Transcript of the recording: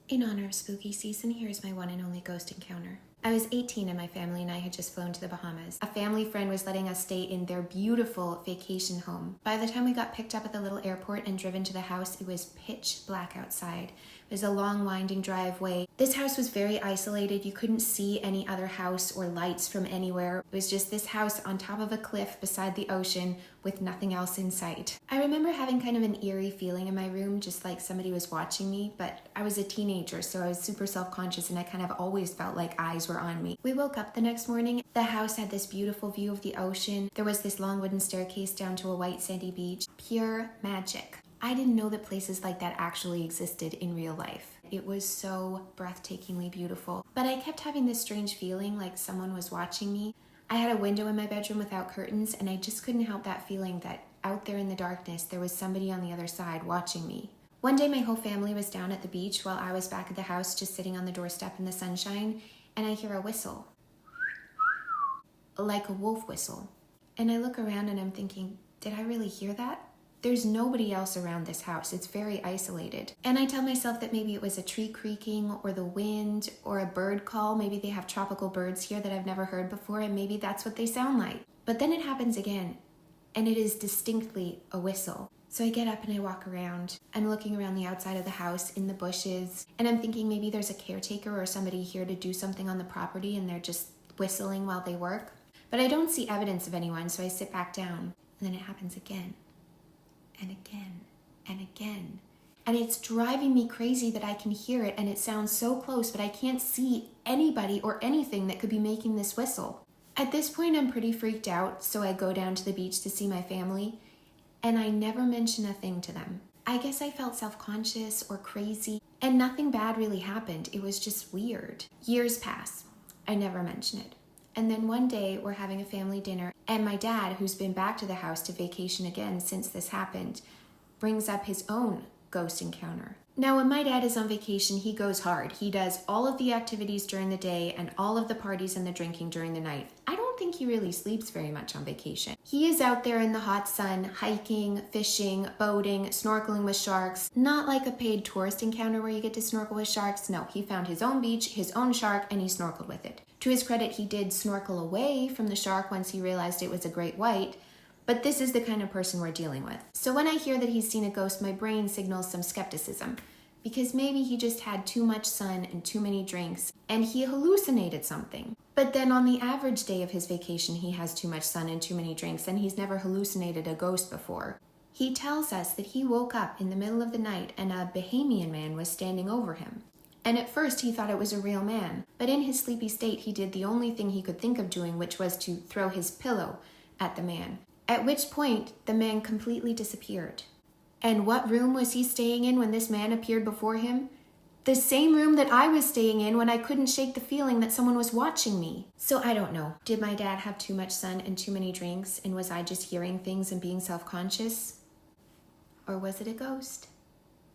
In honor of spooky season, here's my one and only ghost encounter. I was 18 and my family and I had just flown to the Bahamas. A family friend was letting us stay in their beautiful vacation home. By the time we got picked up at the little airport and driven to the house, it was pitch black outside. It was a long winding driveway. This house was very isolated. You couldn't see any other house or lights from anywhere. It was just this house on top of a cliff beside the ocean with nothing else in sight. I remember having kind of an eerie feeling in my room, just like somebody was watching me, but I was a teenager, so I was super self-conscious and I kind of always felt like eyes were on me. We woke up the next morning. The house had this beautiful view of the ocean. There was this long wooden staircase down to a white sandy beach. Pure magic. I didn't know that places like that actually existed in real life. It was so breathtakingly beautiful. But I kept having this strange feeling like someone was watching me. I had a window in my bedroom without curtains, and I just couldn't help that feeling that out there in the darkness, there was somebody on the other side watching me. One day, my whole family was down at the beach while I was back at the house just sitting on the doorstep in the sunshine, and I hear a whistle. Like a wolf whistle. And I look around and I'm thinking, did I really hear that? There's nobody else around this house. It's very isolated. And I tell myself that maybe it was a tree creaking or the wind or a bird call. Maybe they have tropical birds here that I've never heard before, and maybe that's what they sound like. But then it happens again, and it is distinctly a whistle. So I get up and I walk around. I'm looking around the outside of the house in the bushes, and I'm thinking maybe there's a caretaker or somebody here to do something on the property and they're just whistling while they work. But I don't see evidence of anyone, so I sit back down, and then it happens again. And again, and again. And it's driving me crazy that I can hear it and it sounds so close, but I can't see anybody or anything that could be making this whistle. At this point, I'm pretty freaked out, so I go down to the beach to see my family, and I never mention a thing to them. I guess I felt self-conscious or crazy, and nothing bad really happened. It was just weird. Years pass. I never mention it. And then one day we're having a family dinner, and my dad, who's been back to the house to vacation again since this happened, brings up his own ghost encounter. Now, when my dad is on vacation, he goes hard. He does all of the activities during the day and all of the parties and the drinking during the night. I don't think he really sleeps very much on vacation. He is out there in the hot sun, hiking, fishing, boating, snorkeling with sharks. Not like a paid tourist encounter where you get to snorkel with sharks. No, he found his own beach, his own shark, and he snorkeled with it. To his credit, he did snorkel away from the shark once he realized it was a great white, but this is the kind of person we're dealing with. So when I hear that he's seen a ghost, my brain signals some skepticism, because maybe he just had too much sun and too many drinks, and he hallucinated something. But then on the average day of his vacation, he has too much sun and too many drinks, and he's never hallucinated a ghost before. He tells us that he woke up in the middle of the night and a Bahamian man was standing over him. And at first he thought it was a real man, but in his sleepy state he did the only thing he could think of doing, which was to throw his pillow at the man. At which point the man completely disappeared. And what room was he staying in when this man appeared before him? The same room that I was staying in when I couldn't shake the feeling that someone was watching me. So I don't know. Did my dad have too much sun and too many drinks, and was I just hearing things and being self-conscious? Or was it a ghost?